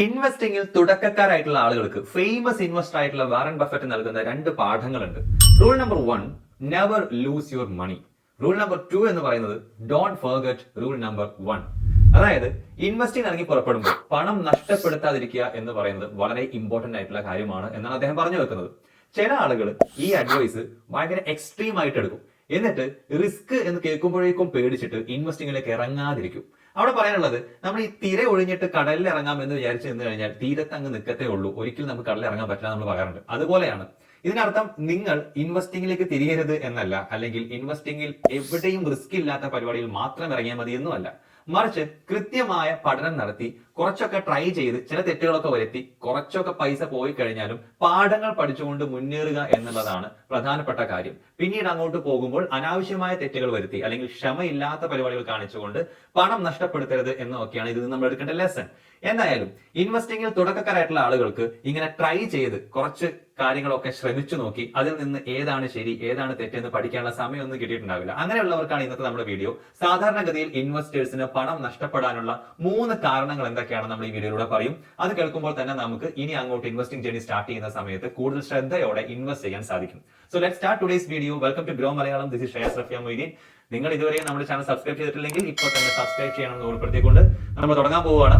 ഇൻവെസ്റ്റിംഗിൽ തുടക്കക്കാരായിട്ടുള്ള ആളുകൾക്ക് famous investor ആയിട്ടുള്ള വാറൻ ബഫറ്റ് നൽകുന്ന രണ്ട് പാഠങ്ങളുണ്ട്. Rule number 1, never lose your money. Rule number 2 എന്ന് പറയുന്നത് ഡോണ്ട് ഫർഗറ്റ് റൂൾ നമ്പർ 1. അതായത് ഇൻവെസ്റ്റിംഗ് ഇറങ്ങി പുറപ്പെടുമ്പോൾ പണം നഷ്ടപ്പെടുത്താതിരിക്കുക എന്ന് പറയുന്നത് വളരെ ഇമ്പോർട്ടന്റ് ആയിട്ടുള്ള കാര്യമാണ് എന്നാണ് അദ്ദേഹം പറഞ്ഞു വെക്കുന്നത്. ചില ആളുകൾ ഈ അഡ്വൈസ് ഭയങ്കര എക്സ്ട്രീം ആയിട്ട് എടുക്കും. എന്നിട്ട് റിസ്ക് എന്ന് കേൾക്കുമ്പോഴേക്കും പേടിച്ചിട്ട് ഇൻവെസ്റ്റിംഗിലേക്ക് ഇറങ്ങാതിരിക്കും. അവിടെ പറയാനുള്ളത്, നമ്മൾ ഈ തിര ഒഴിഞ്ഞിട്ട് കടലിൽ ഇറങ്ങാം എന്ന് വിചാരിച്ചു നിന്ന് കഴിഞ്ഞാൽ തീരത്ത് അങ്ങ് നിൽക്കത്തേ ഉള്ളൂ, ഒരിക്കലും നമുക്ക് കടലിൽ ഇറങ്ങാൻ പറ്റില്ല നമ്മൾ പറയാറുണ്ട്. അതുപോലെയാണ് ഇതിനർത്ഥം നിങ്ങൾ ഇൻവെസ്റ്റിംഗിലേക്ക് തിരിയരുത് എന്നല്ല, അല്ലെങ്കിൽ ഇൻവെസ്റ്റിംഗിൽ എവിടെയും റിസ്ക് ഇല്ലാത്ത പരിപാടിയിൽ മാത്രം ഇറങ്ങിയാൽ മതി എന്നുമല്ല. മറിച്ച് കൃത്യമായ പഠനം നടത്തി കുറച്ചൊക്കെ ട്രൈ ചെയ്ത് ചില തെറ്റുകളൊക്കെ വരുത്തി കുറച്ചൊക്കെ പൈസ പോയി കഴിഞ്ഞാലും പാഠങ്ങൾ പഠിച്ചുകൊണ്ട് മുന്നേറുക എന്നുള്ളതാണ് പ്രധാനപ്പെട്ട കാര്യം. പിന്നീട് അങ്ങോട്ട് പോകുമ്പോൾ അനാവശ്യമായ തെറ്റുകൾ വരുത്തി അല്ലെങ്കിൽ ക്ഷമയില്ലാത്ത പരിപാടികൾ കാണിച്ചുകൊണ്ട് പണം നഷ്ടപ്പെടുത്തരുത് എന്നൊക്കെയാണ് ഇത് നമ്മൾ എടുക്കേണ്ട ലെസൺ. എന്തായാലും ഇൻവെസ്റ്റിംഗിൽ തുടക്കക്കാരായിട്ടുള്ള ആളുകൾക്ക് ഇങ്ങനെ ട്രൈ ചെയ്ത് കുറച്ച് കാര്യങ്ങളൊക്കെ ശ്രമിച്ചു നോക്കി അതിൽ നിന്ന് ഏതാണ് ശരി ഏതാണ് തെറ്റെന്ന് പഠിക്കാനുള്ള സമയമൊന്നും കിട്ടിയിട്ടുണ്ടാവില്ല. അങ്ങനെയുള്ളവർക്കാണ് ഇന്നത്തെ നമ്മുടെ വീഡിയോ. സാധാരണഗതിയിൽ ഇൻവെസ്റ്റേഴ്സിന് പണം നഷ്ടപ്പെടാനുള്ള 3 കാരണങ്ങൾ എന്തൊക്കെയാണ് നമ്മൾ ഈ വീഡിയോയിലൂടെ പറയും. അത് കേൾക്കുമ്പോൾ തന്നെ നമുക്ക് ഇനി അങ്ങോട്ട് ഇൻവെസ്റ്റിംഗ് ജേർണി സ്റ്റാർട്ട് ചെയ്യുന്ന സമയത്ത് കൂടുതൽ ശ്രദ്ധയോടെ ഇൻവെസ്റ്റ് ചെയ്യാൻ സാധിക്കും. So let's start today's video. Welcome to Grow Malayalam. This is shares Rafiya Moideen. നിങ്ങൾ ഇതുവരെ നമ്മുടെ ചാനൽ സബ്സ്ക്രൈബ് ചെയ്തിട്ടില്ലെങ്കിൽ ഇപ്പോൾ തന്നെ സബ്സ്ക്രൈബ് ചെയ്യണമെന്ന് ഓർമ്മപ്പെടുത്തിക്കൊണ്ട് നമ്മൾ തുടങ്ങാൻ പോവുകയാണ്.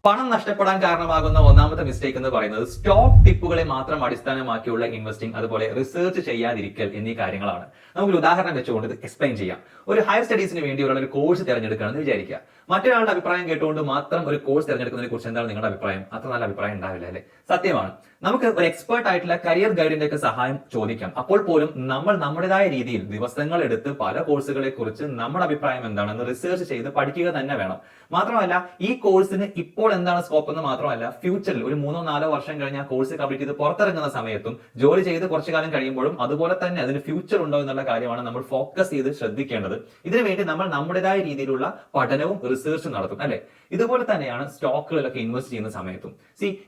പണം നഷ്ടപ്പെടാൻ കാരണമാകുന്ന ഒന്നാമത്തെ മിസ്റ്റേക്ക് എന്ന് പറയുന്നത് സ്റ്റോക്ക് ടിപ്പുകളെ മാത്രം അടിസ്ഥാനമാക്കിയുള്ള ഇൻവെസ്റ്റിംഗ്, അതുപോലെ റിസർച്ച് ചെയ്യാതിരിക്കൽ എന്നീ കാര്യങ്ങളാണ്. നമുക്കൊരു ഉദാഹരണം വെച്ചുകൊണ്ട് ഇത് എക്സ്പ്ലെയിൻ ചെയ്യാം. ഒരു ഹയർ സ്റ്റഡീസിന് വേണ്ടി ഒരു കോഴ്സ് തിരഞ്ഞെടുക്കുകയാണെന്ന് വിചാരിക്കുക. മറ്റൊരാളുടെ അഭിപ്രായം കേട്ടുകൊണ്ട് മാത്രം ഒരു കോഴ്സ് തിരഞ്ഞെടുക്കുന്നതിനെ കുറിച്ച് എന്താണ് നിങ്ങളുടെ അഭിപ്രായം? അത്ര നല്ല അഭിപ്രായം ഉണ്ടാവില്ല അല്ലെ? സത്യമാണ്. നമുക്ക് ഒരു എക്സ്പേർട്ട് ആയിട്ടുള്ള കരിയർ ഗൈഡിന്റെ ഒക്കെ സഹായം ചോദിക്കാം. അപ്പോൾ പോലും നമ്മൾ നമ്മുടേതായ രീതിയിൽ ദിവസങ്ങൾ എടുത്ത് പല കോഴ്സുകളെ കുറിച്ച് നമ്മുടെ അഭിപ്രായം എന്താണെന്ന് റിസർച്ച് ചെയ്ത് പഠിക്കുക തന്നെ വേണം. മാത്രമല്ല ഈ കോഴ്സിന് ഇപ്പോൾ എന്താണ് സ്കോപ്പ് എന്ന് മാത്രമല്ല, ഫ്യൂച്ചറിൽ ഒരു 3-4 വർഷം കഴിഞ്ഞ് ആ കോഴ്സ് കംപ്ലീറ്റ് ചെയ്ത് പുറത്തിറങ്ങുന്ന സമയത്തും ജോലി ചെയ്ത് കുറച്ചു കാലം കഴിയുമ്പോഴും അതുപോലെ തന്നെ അതിന് ഫ്യൂച്ചർ ഉണ്ടോ എന്നുള്ള കാര്യമാണ് നമ്മൾ ഫോക്കസ് ചെയ്ത് ശ്രദ്ധിക്കേണ്ടത്. ഇതിനുവേണ്ടി നമ്മൾ നമ്മുടേതായ രീതിയിലുള്ള പഠനവും റിസർച്ചും നടത്തും അല്ലെ? ഇതുപോലെ തന്നെയാണ് സ്റ്റോക്കുകളിലൊക്കെ ഇൻവെസ്റ്റ് ചെയ്യുന്ന സമയത്തും.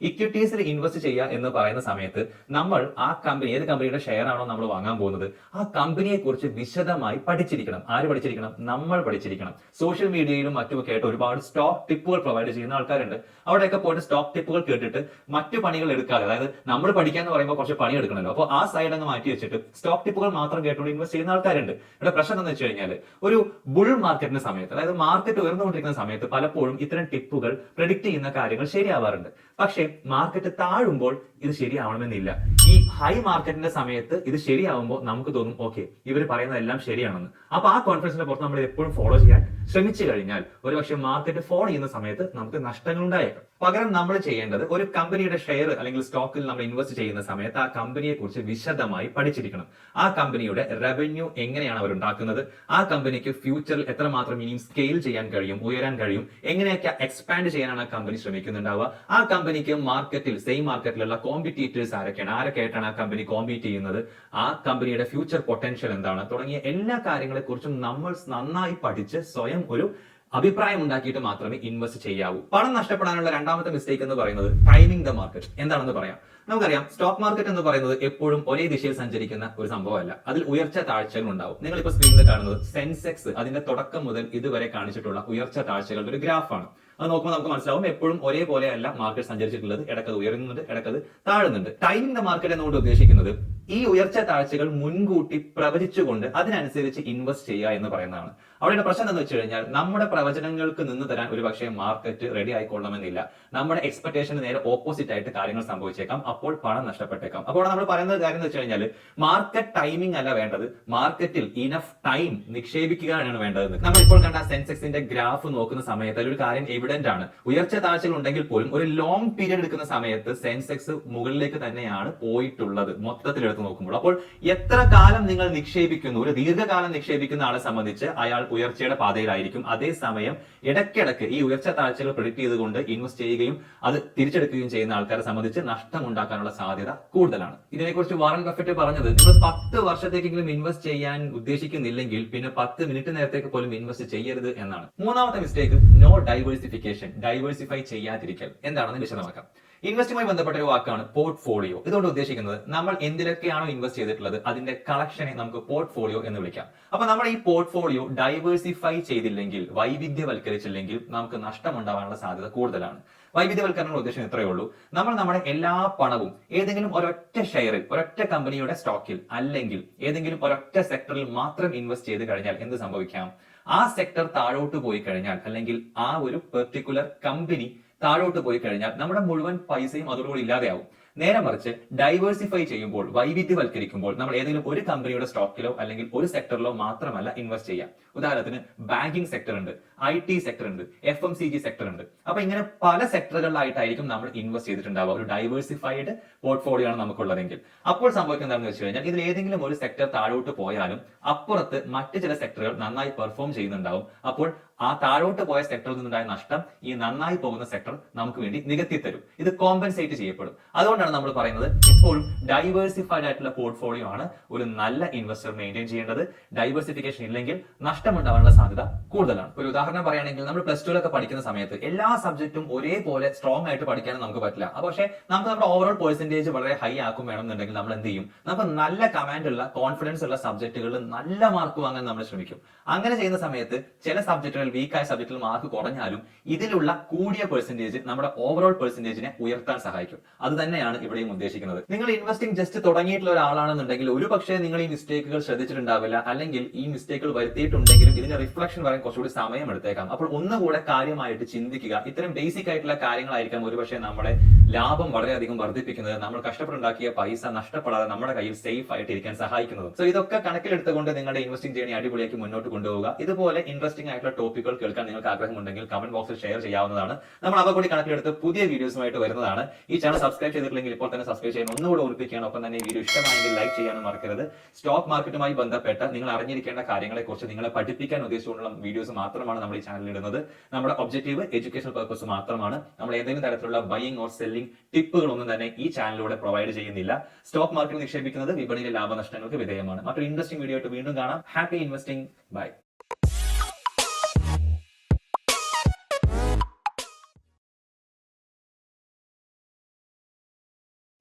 ഇക്വിറ്റീസിൽ ഇൻവെസ്റ്റ് ചെയ്യുക എന്ന് പറയുന്ന സമയത്ത് നമ്മൾ ആ കമ്പനി, ഏത് കമ്പനിയുടെ ഷെയർ ആണോ നമ്മൾ വാങ്ങാൻ പോകുന്നത്, ആ കമ്പനിയെ കുറിച്ച് വിശദമായി പഠിച്ചിരിക്കണം. ആര് പഠിച്ചിരിക്കണം? നമ്മൾ പഠിച്ചിരിക്കണം. സോഷ്യൽ മീഡിയയിലും മറ്റുമൊക്കെ ആയിട്ട് ഒരുപാട് സ്റ്റോക്ക് ടിപ്പുകൾ പ്രൊവൈഡ് ചെയ്യുന്ന ആൾക്കാരുണ്ട്. അവിടെയൊക്കെ പോയിട്ട് സ്റ്റോക്ക് ടിപ്പുകൾ കേട്ടിട്ട് മറ്റു പണികൾ എടുക്കാതെ, അതായത് നമ്മൾ പഠിക്കാൻ എന്ന് പറയുമ്പോൾ കുറച്ച് പണി എടുക്കണമല്ലോ, അപ്പോൾ ആ സൈഡ് അങ്ങ് മാറ്റി വെച്ചിട്ട് സ്റ്റോക്ക് ടിപ്പുകൾ മാത്രം കേട്ടുകൊണ്ട് ഇൻവെസ്റ്റ് ചെയ്യുന്ന ആൾക്കാരുണ്ട്. ഇവിടെ പ്രശ്നം എന്ന് വെച്ച് കഴിഞ്ഞാൽ ഒരു ബുൾ മാർക്കറ്റിന്റെ സമയത്ത്, അതായത് മാർക്കറ്റ് ഉയർന്നുകൊണ്ടിരിക്കുന്ന സമയത്ത് പലപ്പോഴും ഇത്തരം ടിപ്പുകൾ പ്രെഡിക്റ്റ് ചെയ്യുന്ന കാര്യങ്ങൾ ശരിയാവാറുണ്ട്. പക്ഷേ മാർക്കറ്റ് താഴുമ്പോൾ ഇത് ശരിയാവണമെന്നില്ല. ഈ ഹൈ മാർക്കറ്റിന്റെ സമയത്ത് ഇത് ശരിയാവുമ്പോൾ നമുക്ക് തോന്നും ഓക്കെ, ഇവർ പറയുന്നതെല്ലാം ശരിയാണെന്ന്. അപ്പൊ ആ കോൺഫിഡൻസിന്റെ പുറത്ത് നമ്മൾ എപ്പോഴും ഫോളോ ചെയ്യാൻ ശ്രമിച്ചു കഴിഞ്ഞാൽ ഒരുപക്ഷെ മാർക്കറ്റ് ഫോൾ ചെയ്യുന്ന സമയത്ത് നമുക്ക് നഷ്ടങ്ങൾ ഉണ്ടായേക്കാം. പകരം നമ്മൾ ചെയ്യേണ്ടത്, ഒരു കമ്പനിയുടെ ഷെയർ അല്ലെങ്കിൽ സ്റ്റോക്കിൽ നമ്മൾ ഇൻവെസ്റ്റ് ചെയ്യുന്ന സമയത്ത് ആ കമ്പനിയെ കുറിച്ച് വിശദമായി പഠിച്ചിരിക്കണം. ആ കമ്പനിയുടെ റവന്യൂ എങ്ങനെയാണ് അവർ ഉണ്ടാക്കുന്നത്, ആ കമ്പനിക്ക് ഫ്യൂച്ചറിൽ എത്രമാത്രം ഇനിയും സ്കെയിൽ ചെയ്യാൻ കഴിയും, ഉയരാൻ കഴിയും, എങ്ങനെയൊക്കെ എക്സ്പാൻഡ് ചെയ്യാനാണ് ആ കമ്പനി ശ്രമിക്കുന്നുണ്ടാവുക, ആ കമ്പനിക്ക് മാർക്കറ്റിൽ, സെയിം മാർക്കറ്റിലുള്ള കോമ്പറ്റീറ്റേഴ്സ് ആരൊക്കെയാണ്, ആരൊക്കെയായിട്ടാണ് ആ കമ്പനി കോമ്പീറ്റ് ചെയ്യുന്നത്, ആ കമ്പനിയുടെ ഫ്യൂച്ചർ പൊട്ടൻഷ്യൽ എന്താണ് തുടങ്ങിയ എല്ലാ കാര്യങ്ങളെ കുറിച്ചും നമ്മൾ നന്നായി പഠിച്ച് സ്വയം ഒരു അഭിപ്രായം ഉണ്ടാക്കിയിട്ട് മാത്രമേ ഇൻവെസ്റ്റ് ചെയ്യാവൂ. പണം നഷ്ടപ്പെടാനുള്ള രണ്ടാമത്തെ മിസ്റ്റേക്ക് എന്ന് പറയുന്നത് ടൈമിംഗ് ദ മാർക്കറ്റ്. എന്താണെന്ന് പറയാം. നമുക്കറിയാം, സ്റ്റോക്ക് മാർക്കറ്റ് എന്ന് പറയുന്നത് എപ്പോഴും ഒരേ ദിശയിൽ സഞ്ചരിക്കുന്ന ഒരു സംഭവമല്ല. അതിൽ ഉയർച്ച താഴ്ചകൾ ഉണ്ടാവും. നിങ്ങളിപ്പോൾ സ്ക്രീനിൽ കാണുന്നത് സെൻസെക്സ് അതിന്റെ തുടക്കം മുതൽ ഇതുവരെ കാണിച്ചിട്ടുള്ള ഉയർച്ച താഴ്ചകളുടെ ഒരു ഗ്രാഫാണ്. അത് നോക്കുമ്പോൾ നമുക്ക് മനസ്സിലാവും എപ്പോഴും ഒരേപോലെ അല്ല മാർക്കറ്റ് സഞ്ചരിച്ചിട്ടുള്ളത്. ഇടക്കത് ഉയരുന്നുണ്ട്, ഇടക്കത് താഴുന്നുണ്ട്. ടൈമിംഗ് ദ മാർക്കറ്റ് എന്നുകൊണ്ട് ഉദ്ദേശിക്കുന്നത് ഈ ഉയർച്ച താഴ്ചകൾ മുൻകൂട്ടി പ്രവചിച്ചുകൊണ്ട് അതിനനുസരിച്ച് ഇൻവെസ്റ്റ് ചെയ്യുക എന്ന് പറയുന്നതാണ്. അവിടെയുള്ള പ്രശ്നം എന്ന് വെച്ച് കഴിഞ്ഞാൽ നമ്മുടെ പ്രവചനങ്ങൾക്ക് നിന്ന് തരാൻ ഒരു പക്ഷേ മാർക്കറ്റ് റെഡി ആയിക്കൊള്ളണമെന്നില്ല. നമ്മുടെ എക്സ്പെക്ടേഷന് നേരെ ഓപ്പോസിറ്റ് ആയിട്ട് കാര്യങ്ങൾ സംഭവിച്ചേക്കാം. അപ്പോൾ പണം നഷ്ടപ്പെട്ടേക്കാം. അപ്പോൾ നമ്മൾ പറയുന്നത് കാര്യം എന്ന് വെച്ച് കഴിഞ്ഞാൽ മാർക്കറ്റ് ടൈമിംഗ് അല്ല വേണ്ടത്, മാർക്കറ്റിൽ ഇനഫ് ടൈം നിക്ഷേപിക്കുകയാണ് വേണ്ടത്. നമ്മൾ ഇപ്പോൾ കണ്ട സെൻസെക്സിന്റെ ഗ്രാഫ് നോക്കുന്ന സമയത്ത് ഒരു കാര്യം എവിഡന്റ് ആണ്. ഉയർച്ച താഴ്ചകൾ ഉണ്ടെങ്കിൽ പോലും ഒരു ലോങ് പീരീഡ് എടുക്കുന്ന സമയത്ത് സെൻസെക്സ് മുകളിലേക്ക് തന്നെയാണ് പോയിട്ടുള്ളത് മൊത്തത്തിൽ എടുത്ത് നോക്കുമ്പോൾ. അപ്പോൾ എത്ര കാലം നിങ്ങൾ നിക്ഷേപിക്കുന്നു, ഒരു ദീർഘകാലം നിക്ഷേപിക്കുന്ന ആളെ സംബന്ധിച്ച് അയാൾ ഉയർച്ചയുടെ പാതയിലായിരിക്കും. അതേസമയം ഇടയ്ക്കിടയ്ക്ക് ഈ ഉയർച്ച താഴ്ചകൾ പ്രെഡിക്റ്റ് ചെയ്തുകൊണ്ട് ഇൻവെസ്റ്റ് ചെയ്യുകയും അത് തിരിച്ചെടുക്കുകയും ചെയ്യുന്ന ആൾക്കാരെ സംബന്ധിച്ച് നഷ്ടം ഉണ്ടാക്കാനുള്ള സാധ്യത കൂടുതലാണ്. ഇതിനെക്കുറിച്ച് വാറൻ ബഫറ്റ് പറഞ്ഞത്, നിങ്ങൾ 10 വർഷത്തേക്കെങ്കിലും ഇൻവെസ്റ്റ് ചെയ്യാൻ ഉദ്ദേശിക്കുന്നില്ലെങ്കിൽ പിന്നെ 10 മിനിറ്റ് നേരത്തേക്ക് പോലും ഇൻവെസ്റ്റ് ചെയ്യരുത് എന്നാണ്. മൂന്നാമത്തെ മിസ്റ്റേക്ക്, നോ ഡൈവേഴ്സിഫിക്കേഷൻ. ഡൈവേഴ്സിഫൈ ചെയ്യാതിരിക്കൽ. എന്താണെന്ന് വിശദമാക്കാം. ഇൻവെസ്റ്റുമായി ബന്ധപ്പെട്ട ഒരു വാക്കാണ് പോർട്ട്ഫോളിയോ. ഇതുകൊണ്ട് ഉദ്ദേശിക്കുന്നത് നമ്മൾ എന്തിലൊക്കെയാണോ ഇൻവെസ്റ്റ് ചെയ്തിട്ടുള്ളത് അതിന്റെ കളക്ഷനെ നമുക്ക് പോർട്ട്ഫോളിയോ എന്ന് വിളിക്കാം. അപ്പൊ നമ്മൾ ഈ പോർട്ട്ഫോളിയോ ഡൈവേഴ്സിഫൈ ചെയ്തില്ലെങ്കിൽ, വൈവിധ്യവൽക്കരിച്ചില്ലെങ്കിൽ നമുക്ക് നഷ്ടമുണ്ടാവാനുള്ള സാധ്യത കൂടുതലാണ്. വൈവിധ്യവൽക്കരണ ഉദ്ദേശം ഇത്രയേ ഉള്ളൂ. നമ്മൾ നമ്മുടെ എല്ലാ പണവും ഏതെങ്കിലും ഒരൊറ്റ ഷെയറിൽ, ഒരൊറ്റ കമ്പനിയുടെ സ്റ്റോക്കിൽ അല്ലെങ്കിൽ ഏതെങ്കിലും ഒരൊറ്റ സെക്ടറിൽ മാത്രം ഇൻവെസ്റ്റ് ചെയ്ത് കഴിഞ്ഞാൽ എന്ത് സംഭവിക്കാം? ആ സെക്ടർ താഴോട്ട് പോയി കഴിഞ്ഞാൽ, അല്ലെങ്കിൽ ആ ഒരു പെർട്ടിക്കുലർ കമ്പനി താഴോട്ട് പോയി കഴിഞ്ഞാൽ നമ്മുടെ മുഴുവൻ പൈസയും അതോടുകൂടി ഇല്ലാതെയാവും. നേരെ മറിച്ച് ഡൈവേഴ്സിഫൈ ചെയ്യുമ്പോൾ, വൈവിധ്യവൽക്കരിക്കുമ്പോൾ നമ്മൾ ഏതെങ്കിലും ഒരു കമ്പനിയുടെ സ്റ്റോക്കിലോ അല്ലെങ്കിൽ ഒരു സെക്ടറിലോ മാത്രമല്ല ഇൻവെസ്റ്റ് ചെയ്യാം. ഉദാഹരണത്തിന് ബാങ്കിങ് സെക്ടർ ഉണ്ട്, IT സെക്ടർ ഉണ്ട്, FMCG സെക്ടർ ഉണ്ട്. അപ്പൊ ഇങ്ങനെ പല സെക്ടറുകളിലായിട്ടായിരിക്കും നമ്മൾ ഇൻവെസ്റ്റ് ചെയ്തിട്ടുണ്ടാവുക. ഒരു ഡൈവേഴ്സിഫൈഡ് പോർട്ട്ഫോളിയോ ആണ് നമുക്കുള്ളതെങ്കിൽ അപ്പോൾ സംഭവിക്കുന്നത് എന്താണെന്ന് വെച്ച് കഴിഞ്ഞാൽ, ഇതിൽ ഏതെങ്കിലും ഒരു സെക്ടർ താഴോട്ട് പോയാലും അപ്പുറത്ത് മറ്റു ചില സെക്ടറുകൾ നന്നായി പെർഫോം ചെയ്യുന്നുണ്ടാവും. അപ്പോൾ ആ താഴോട്ട് പോയ സെക്ടറിൽ നിന്നുണ്ടായ നഷ്ടം ഈ നന്നായി പോകുന്ന സെക്ടർ നമുക്ക് വേണ്ടി നികത്തി തരും. ഇത് കോമ്പൻസേറ്റ് ചെയ്യപ്പെടും. അതുകൊണ്ടാണ് നമ്മൾ പറയുന്നത് എപ്പോഴും ഡൈവേഴ്സിഫൈഡ് ആയിട്ടുള്ള പോർട്ട്ഫോളിയോ ആണ് ഒരു നല്ല ഇൻവെസ്റ്റർ മെയിൻറ്റെയിൻ ചെയ്യേണ്ടത്. ഡൈവേഴ്സിഫിക്കേഷൻ ഇല്ലെങ്കിൽ നഷ്ടമുണ്ടാവാനുള്ള സാധ്യത കൂടുതലാണ്. ഒരു ഉദാഹരണം പറയുകയാണെങ്കിൽ, നമ്മൾ +2 പഠിക്കുന്ന സമയത്ത് എല്ലാ സബ്ജക്റ്റും ഒരേപോലെ സ്ട്രോങ് ആയിട്ട് പഠിക്കാനും നമുക്ക് പറ്റില്ല. പക്ഷേ നമുക്ക് നമ്മുടെ ഓവറോൾ പെർസെന്റേജ് വളരെ ഹൈ ആക്കും വേണമെന്നുണ്ടെങ്കിൽ നമ്മൾ എന്ത് ചെയ്യും? നമുക്ക് നല്ല കമാൻഡ് ഉള്ള, കോൺഫിഡൻസ് ഉള്ള സബ്ജക്റ്റുകളിൽ നല്ല മാർക്ക് വാങ്ങാൻ നമ്മൾ ശ്രമിക്കും. അങ്ങനെ ചെയ്യുന്ന സമയത്ത് ചില സബ്ജക്റ്റുകൾ, വീക്കായ സബ്ജക്റ്റിൽ മാർക്ക് കുറഞ്ഞാലും ഇതിലുള്ള കൂടിയ പെർസെന്റേജ് നമ്മുടെ ഓവറോൾ പെർസെന്റേജിനെ ഉയർത്താൻ സഹായിക്കും. അത് തന്നെയാണ് ഇവിടെയും ഉദ്ദേശിക്കുന്നത്. നിങ്ങൾ ഇൻവെസ്റ്റിംഗ് ജസ്റ്റ് തുടങ്ങിയിട്ടുള്ള ഒരാളാണെന്നുണ്ടെങ്കിൽ ഒരു പക്ഷേ നിങ്ങൾ ഈ മിസ്റ്റേക്കുകൾ ശ്രദ്ധിച്ചിട്ടുണ്ടാവില്ല, അല്ലെങ്കിൽ ഈ മിസ്റ്റേക്കുകൾ വരുത്തിയിട്ടുണ്ടെങ്കിലും ഇതിന്റെ റിഫ്ലക്ഷൻ വരാൻ കുറച്ചുകൂടി സമയം എടുത്തേക്കാം. അപ്പോൾ ഒന്നുകൂടെ കാര്യമായിട്ട് ചിന്തിക്കുക. ഇത്തരം ബേസിക് ആയിട്ടുള്ള കാര്യങ്ങളായിരിക്കാം ഒരുപക്ഷെ നമ്മുടെ ലാഭം വളരെയധികം വർദ്ധിപ്പിക്കുന്നത്, നമ്മൾ കഷ്ടപ്പെട്ടുണ്ടാക്കിയ പൈസ നഷ്ടപ്പെടാതെ നമ്മുടെ കയ്യിൽ സേഫ് ആയിട്ട് ഇരിക്കാൻ സഹായിക്കുന്നത്. സോ ഇതൊക്കെ കണക്കിലെടുത്തുകൊണ്ട് നിങ്ങളുടെ ഇൻവെസ്റ്റിംഗ് ജേണി അടിപൊളിയാക്കി മുന്നോട്ട് കൊണ്ടുപോകുക. ഇതുപോലെ ഇൻട്രസ്റ്റിംഗ് ആയിട്ടുള്ള ടോപ്പിക്കുകൾ കേൾക്കാൻ നിങ്ങൾക്ക് ആഗ്രഹമുണ്ടെങ്കിൽ കമന്റ് ബോക്സിൽ ഷെയർ ചെയ്യാവുന്നതാണ്. നമ്മൾ അവ കൂടി കണക്കിലെടുത്ത് പുതിയ വീഡിയോസുമായിട്ട് വരുന്നതാണ്. ഈ ചാനൽ സബ്സ്ക്രൈബ് ചെയ്തിട്ടില്ലെങ്കിൽ ഇപ്പോൾ തന്നെ സബ്സ്ക്രൈബ് ചെയ്യാൻ ഒന്നുകൂടെ ഓർമ്മിപ്പിക്കുകയാണ്. ഒപ്പം തന്നെ ഈ വീഡിയോ ഇഷ്ടമായെങ്കിൽ ലൈക്ക് ചെയ്യാനും മറക്കരുത്. സ്റ്റോക്ക് മാർക്കറ്റുമായി ബന്ധപ്പെട്ട നിങ്ങൾ അറിഞ്ഞിരിക്കേണ്ട കാര്യങ്ങളെക്കുറിച്ച് നിങ്ങളെ പഠിപ്പിക്കാൻ ഉദ്ദേശിച്ചുകൊണ്ടുള്ള വീഡിയോസ് മാത്രമാണ് നമ്മൾ ഈ ചാനലിൽ ഇടുന്നത്. നമ്മുടെ ഒബ്ജക്റ്റീവ് എഡ്യൂക്കേഷൻ പർപ്പസ് മാത്രമാണ്. നമ്മൾ ഏതെങ്കിലും തരത്തിലുള്ള ബൈയിങ് ഓർ സെല്ലിംഗ് ടിപ്പുകളൊന്നും തന്നെ ഈ ചാനലിലൂടെ പ്രൊവൈഡ് ചെയ്യുന്നില്ല. സ്റ്റോക്ക് മാർക്കറ്റിൽ നിക്ഷേപിക്കുന്നത് വിപണിയിലെ ലാഭനഷ്ടങ്ങൾക്ക് വിധേയമാണ്. മറ്റൊരു ഇൻട്രസ്റ്റിംഗ് വീഡിയോ ആയിട്ട് വീണ്ടും കാണാം. Happy investing. Bye.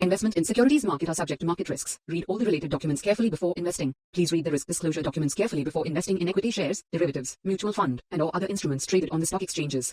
Investment in securities market are subject to market risks. Read all the related documents carefully before investing. Please read the risk disclosure documents carefully before investing in equity shares, derivatives, mutual fund, and or other instruments traded on the stock exchanges.